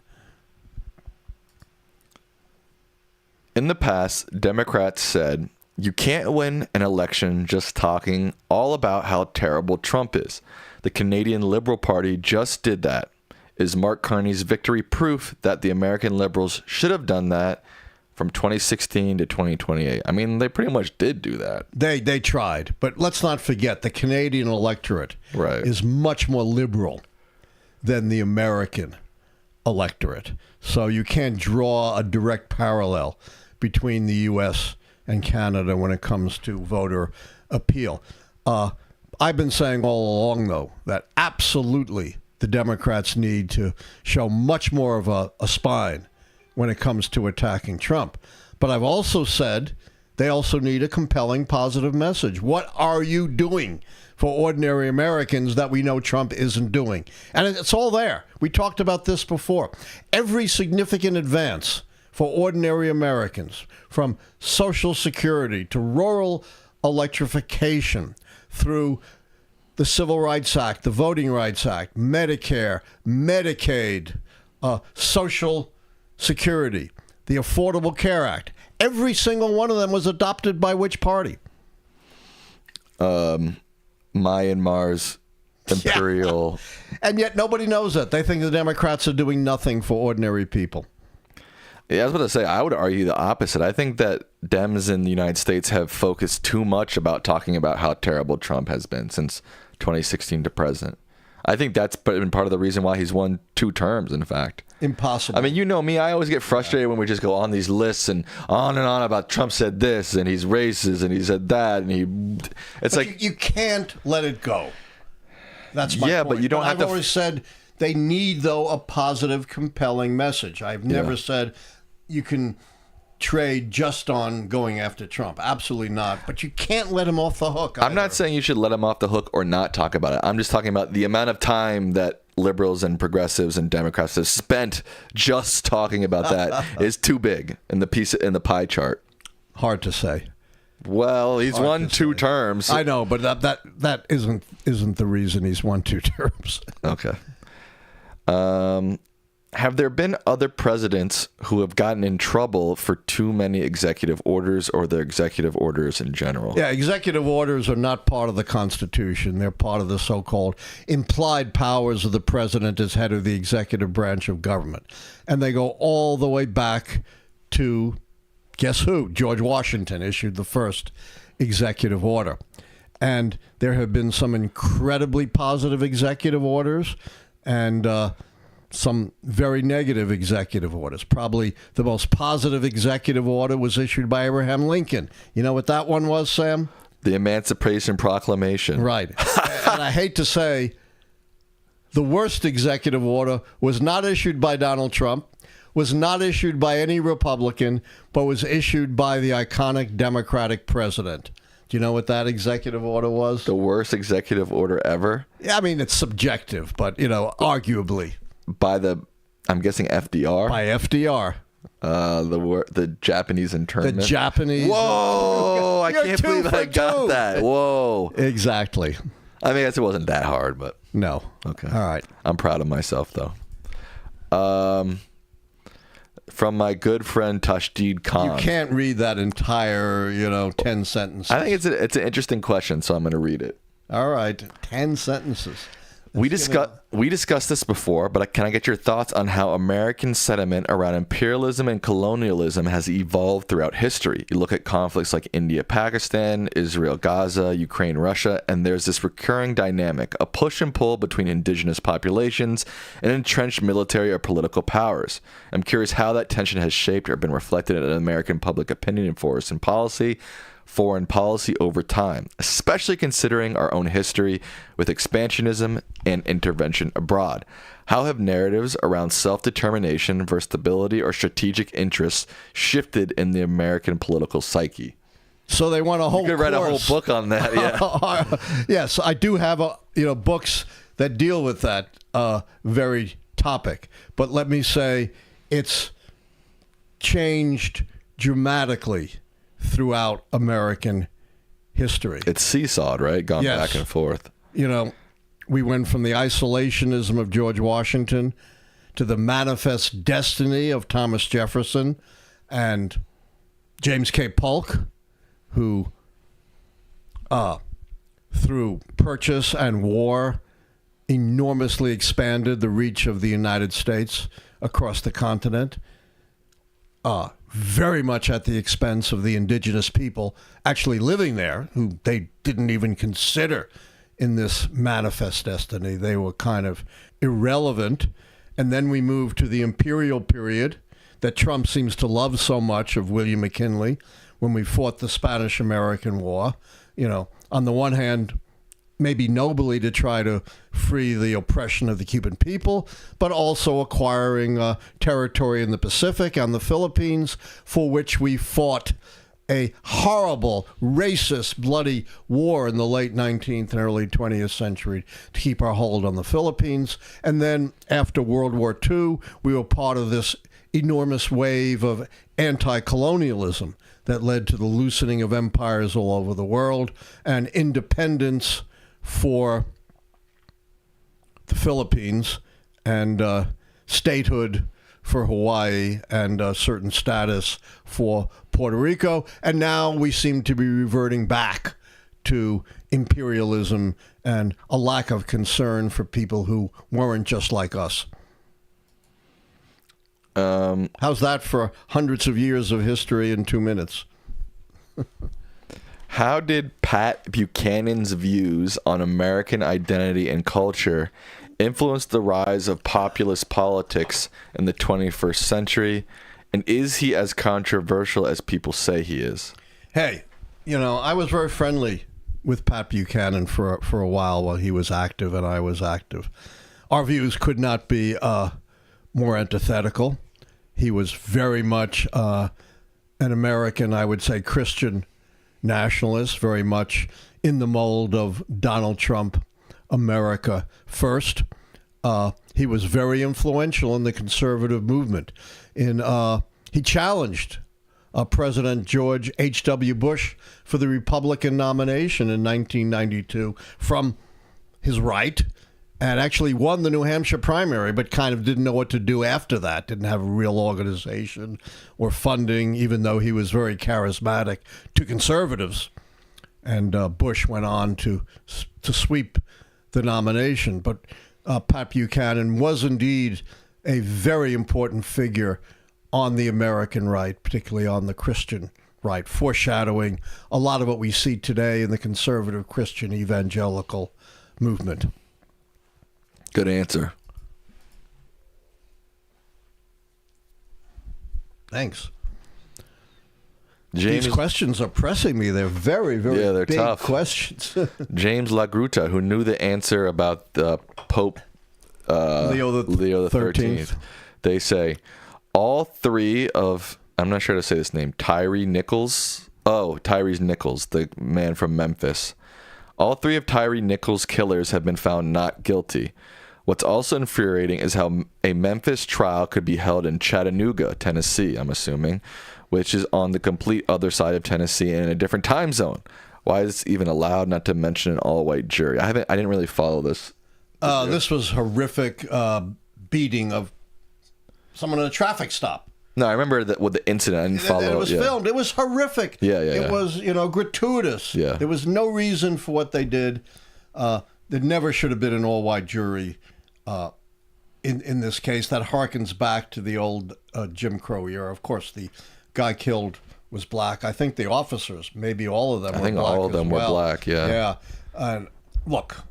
In the past, Democrats said, you can't win an election just talking all about how terrible Trump is. The Canadian Liberal Party just did that. Is Mark Carney's victory proof that the American liberals should have done that from 2016 to 2028? I mean, they pretty much did do that. They tried. But let's not forget, the Canadian electorate is much more liberal than the American electorate. So you can't draw a direct parallel between the U.S. and Canada when it comes to voter appeal. I've been saying all along, though, that absolutely the Democrats need to show much more of a spine when it comes to attacking Trump. But I've also said they also need a compelling positive message. What are you doing for ordinary Americans that we know Trump isn't doing? And it's all there. We talked about this before. Every significant advance for ordinary Americans, from Social Security to rural electrification, through the Civil Rights Act, the Voting Rights Act, Medicare, Medicaid, Social Security, the Affordable Care Act. Every single one of them was adopted by which party? Myanmar's imperial. Yeah. And yet nobody knows that. They think the Democrats are doing nothing for ordinary people. Yeah, I was about to say, I would argue the opposite. I think that Dems in the United States have focused too much about talking about how terrible Trump has been since 2016 to present. I think that's been part of the reason why he's won 2 terms, in fact. Impossible. I mean, you know me, I always get frustrated when we just go on these lists and on about Trump said this and he's racist and he said that and it's but like you can't let it go. That's my point. But you don't have I've to. always said they need, though, a positive, compelling message. I've never said you can trade just on going after Trump. Absolutely not. But you can't let him off the hook either. I'm not saying you should let him off the hook or not talk about it. I'm just talking about the amount of time that liberals and progressives and Democrats have spent just talking about that is too big in the pie chart. Hard to say. Well, he's won 2 terms. I know, but that isn't the reason he's won 2 terms. Okay. Have there been other presidents who have gotten in trouble for too many executive orders or their executive orders in general? Yeah, executive orders are not part of the Constitution. They're part of the so-called implied powers of the president as head of the executive branch of government. And they go all the way back to, guess who? George Washington issued the first executive order. And there have been some incredibly positive executive orders and some very negative executive orders. Probably the most positive executive order was issued by Abraham Lincoln. You know what that one was, Sam? The Emancipation Proclamation. Right. And I hate to say, the worst executive order was not issued by Donald Trump, was not issued by any Republican, but was issued by the iconic Democratic president. Do you know what that executive order was? The worst executive order ever? Yeah, I mean, it's subjective, but, arguably. By I'm guessing FDR? By FDR. The Japanese internment. The Japanese. Whoa! I can't believe I got that. Whoa! Exactly. I mean, I guess it wasn't that hard, but no. Okay. All right. I'm proud of myself, though. From my good friend Tashdid Khan. You can't read that entire, 10 sentences. I think it's an interesting question, so I'm going to read it. All right, 10 sentences. We discussed this before, but can I get your thoughts on how American sentiment around imperialism and colonialism has evolved throughout history? You look at conflicts like India, Pakistan, Israel, Gaza, Ukraine, Russia, and there's this recurring dynamic, a push and pull between indigenous populations and entrenched military or political powers. I'm curious how that tension has shaped or been reflected in American public opinion and foreign policy over time, especially considering our own history with expansionism and intervention abroad. How have narratives around self-determination versus stability or strategic interests shifted in the American political psyche? So they want a whole You could write a whole book on that, yeah. Yes, I do have books that deal with that very topic. But let me say it's changed dramatically throughout American history. It's seesawed, right? Gone back and forth. We went from the isolationism of George Washington to the manifest destiny of Thomas Jefferson and James K. Polk, who, through purchase and war, enormously expanded the reach of the United States across the continent. Very much at the expense of the indigenous people actually living there, who they didn't even consider in this manifest destiny. They were kind of irrelevant. And then we moved to the imperial period that Trump seems to love so much of William McKinley when we fought the Spanish-American War. On the one hand, maybe nobly to try to free the oppression of the Cuban people, but also acquiring territory in the Pacific and the Philippines, for which we fought a horrible, racist, bloody war in the late 19th and early 20th century to keep our hold on the Philippines. And then after World War II, we were part of this enormous wave of anti-colonialism that led to the loosening of empires all over the world and independence for the Philippines and statehood for Hawaii and certain status for Puerto Rico. And now we seem to be reverting back to imperialism and a lack of concern for people who weren't just like us. How's that for hundreds of years of history in 2 minutes? How did Pat Buchanan's views on American identity and culture influence the rise of populist politics in the 21st century? And is he as controversial as people say he is? Hey, I was very friendly with Pat Buchanan for a while he was active and I was active. Our views could not be more antithetical. He was very much an American, I would say, Christian nationalist, very much in the mold of Donald Trump, America First. He was very influential in the conservative movement. He challenged President George H.W. Bush for the Republican nomination in 1992 from his right, and actually won the New Hampshire primary, but kind of didn't know what to do after that, didn't have a real organization or funding, even though he was very charismatic to conservatives. And Bush went on to sweep the nomination. But Pat Buchanan was indeed a very important figure on the American right, particularly on the Christian right, foreshadowing a lot of what we see today in the conservative Christian evangelical movement. Good answer. Thanks. James, these questions are pressing me. They're very, very they're big tough questions. James LaGruta, who knew the answer about the Pope Leo the 13th. They say, all three of, I'm not sure how to say this name, Tyre Nichols. Oh, Tyre Nichols, the man from Memphis. All three of Tyre Nichols' killers have been found not guilty. What's also infuriating is how a Memphis trial could be held in Chattanooga, Tennessee, I'm assuming, which is on the complete other side of Tennessee and in a different time zone. Why is this even allowed, not to mention an all-white jury? I didn't really follow this. This was horrific beating of someone at a traffic stop. No, I remember that with the incident. I didn't follow it. It was filmed. It was horrific. It was, gratuitous. Yeah. There was no reason for what they did. There never should have been an all-white jury in this case. That harkens back to the old Jim Crow era. Of course, the guy killed was black. I think the officers, maybe all of them were black. I think all of them were black, yeah. Yeah. And look,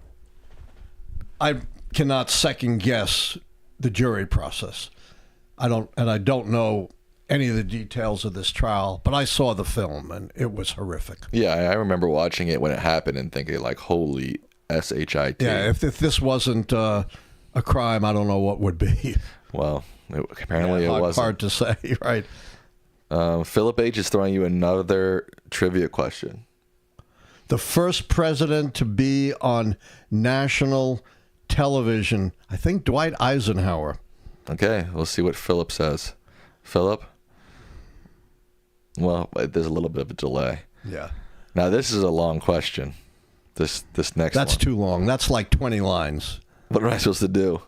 I cannot second guess the jury process. I don't know any of the details of this trial, but I saw the film and it was horrific. Yeah, I remember watching it when it happened and thinking like, holy SHIT. Yeah, if this wasn't a crime, I don't know what would be. Well, apparently it wasn't. Hard to say, right? Philip H. is throwing you another trivia question. The first president to be on national television, I think Dwight Eisenhower. Okay, we'll see what Philip says. Philip? Well, there's a little bit of a delay. Yeah. Now, this is a long question. This next one. That's too long. That's like 20 lines. What am I supposed to do?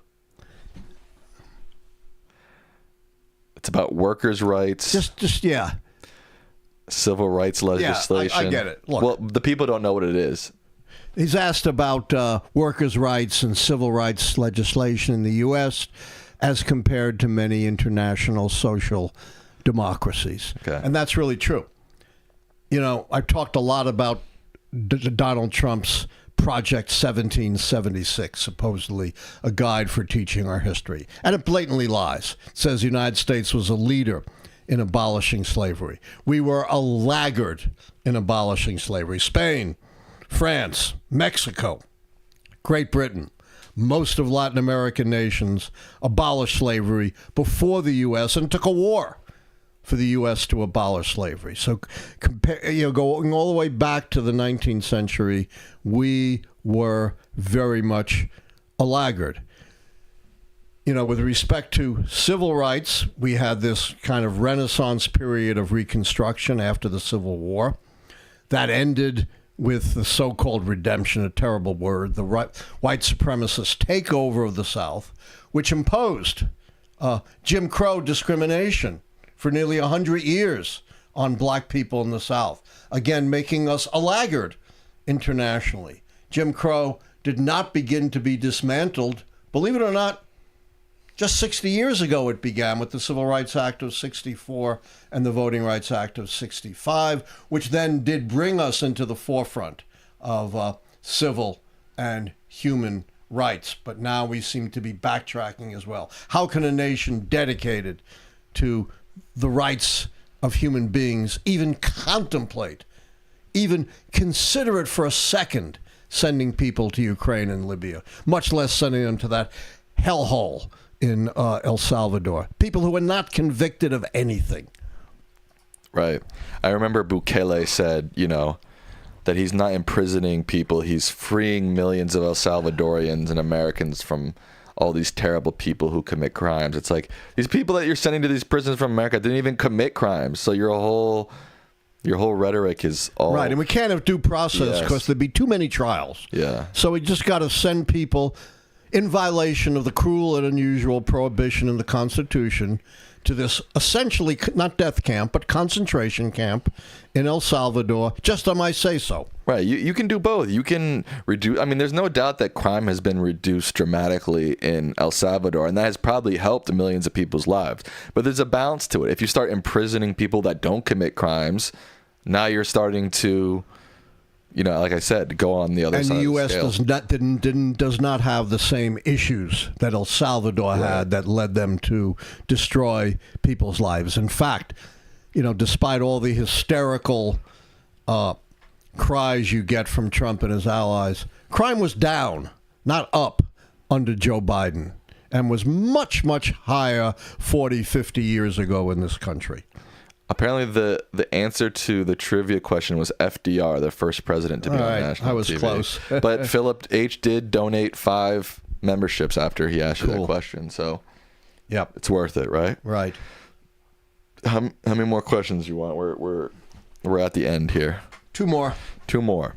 It's about workers' rights. Just yeah. Civil rights legislation. Yeah, I get it. Look, well, the people don't know what it is. He's asked about workers' rights and civil rights legislation in the U.S. as compared to many international social democracies. Okay. And that's really true. I've talked a lot about Donald Trump's Project 1776, supposedly a guide for teaching our history. And it blatantly lies. It says the United States was a leader in abolishing slavery. We were a laggard in abolishing slavery. Spain France, Mexico, Great Britain, most of Latin American nations abolished slavery before the U.S. and took a war for the U.S. to abolish slavery. So, going all the way back to the 19th century, we were very much a laggard. With respect to civil rights, we had this kind of Renaissance period of Reconstruction after the Civil War. That ended with the so-called redemption, a terrible word, the white supremacist takeover of the South, which imposed Jim Crow discrimination for nearly 100 years on black people in the South, again, making us a laggard internationally. Jim Crow did not begin to be dismantled, believe it or not, just 60 years ago it began with the Civil Rights Act of 64 and the Voting Rights Act of 65, which then did bring us into the forefront of civil and human rights. But now we seem to be backtracking as well. How can a nation dedicated to the rights of human beings even contemplate, even consider it for a second, sending people to Ukraine and Libya, much less sending them to that hellhole in El Salvador? People who are not convicted of anything. Right. I remember Bukele said, that he's not imprisoning people. He's freeing millions of El Salvadorians and Americans from all these terrible people who commit crimes. It's like, these people that you're sending to these prisons from America didn't even commit crimes. So your whole rhetoric is all... Right, and we can't have due process because there'd be too many trials. Yeah. So we just got to send people in violation of the cruel and unusual prohibition in the Constitution to this essentially, not death camp, but concentration camp in El Salvador, just on my say-so. Right. You can do both. You can reduce... there's no doubt that crime has been reduced dramatically in El Salvador, and that has probably helped millions of people's lives. But there's a balance to it. If you start imprisoning people that don't commit crimes, now you're starting to... like I said, go on the other side. And the U.S. of does not have the same issues that El Salvador had that led them to destroy people's lives. In fact, despite all the hysterical cries you get from Trump and his allies, crime was down, not up, under Joe Biden, and was much, much higher 40, 50 years ago in this country. Apparently, the answer to the trivia question was FDR, the first president to be on national TV. I was close. But Philip H. did donate 5 memberships after he asked you that question. So, yep, it's worth it, right? Right. How many more questions do you want? We're at the end here. 2 more. 2 more.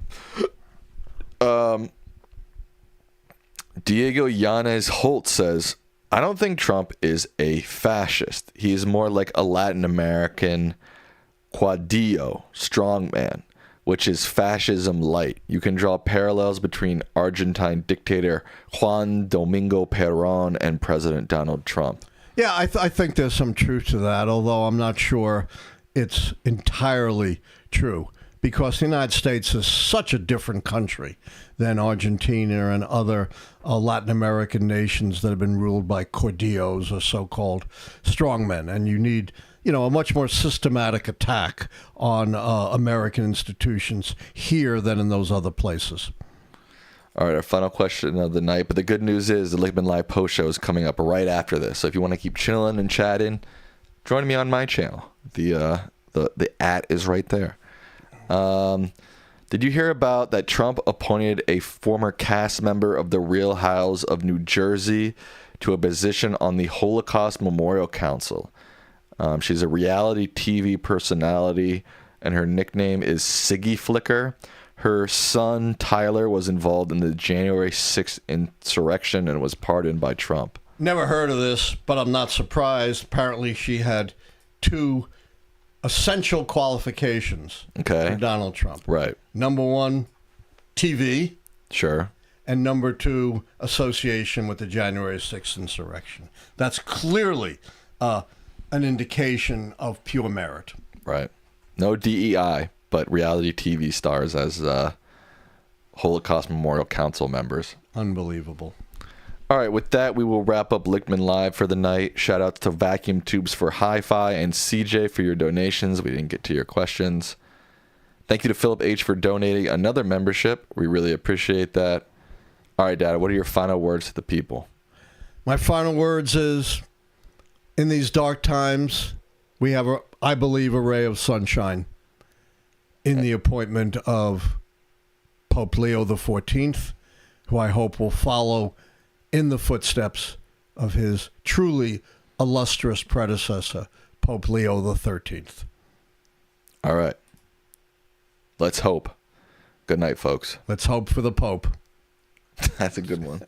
Diego Yanez Holt says, I don't think Trump is a fascist. He is more like a Latin American caudillo, strongman, which is fascism light. You can draw parallels between Argentine dictator Juan Domingo Perón and President Donald Trump. Yeah, I think there's some truth to that, although I'm not sure it's entirely true, because the United States is such a different country than Argentina and other Latin American nations that have been ruled by caudillos or so-called strongmen. And you need, a much more systematic attack on American institutions here than in those other places. All right, our final question of the night. But the good news is the Lichtman Live post show is coming up right after this. So if you want to keep chilling and chatting, join me on my channel. The @ is right there. Did you hear about that Trump appointed a former cast member of the Real Housewives of New Jersey to a position on the Holocaust Memorial Council? She's a reality TV personality, and her nickname is Siggy Flicker. Her son, Tyler, was involved in the January 6th insurrection and was pardoned by Trump. Never heard of this, but I'm not surprised. Apparently she had 2 essential qualifications for Donald Trump. Right. Number 1, TV. Sure. And number 2, association with the January 6th insurrection. That's clearly an indication of pure merit. Right. No DEI, but reality TV stars as Holocaust Memorial Council members. Unbelievable. All right, with that, we will wrap up Lichtman Live for the night. Shout outs to Vacuum Tubes for Hi-Fi and CJ for your donations. We didn't get to your questions. Thank you to Philip H. for donating another membership. We really appreciate that. All right, Dad, what are your final words to the people? My final words is, in these dark times, we have, I believe, a ray of sunshine in the appointment of Pope Leo XIV, who I hope will follow in the footsteps of his truly illustrious predecessor, Pope Leo XIII. All right. Let's hope. Good night, folks. Let's hope for the Pope. That's a good one.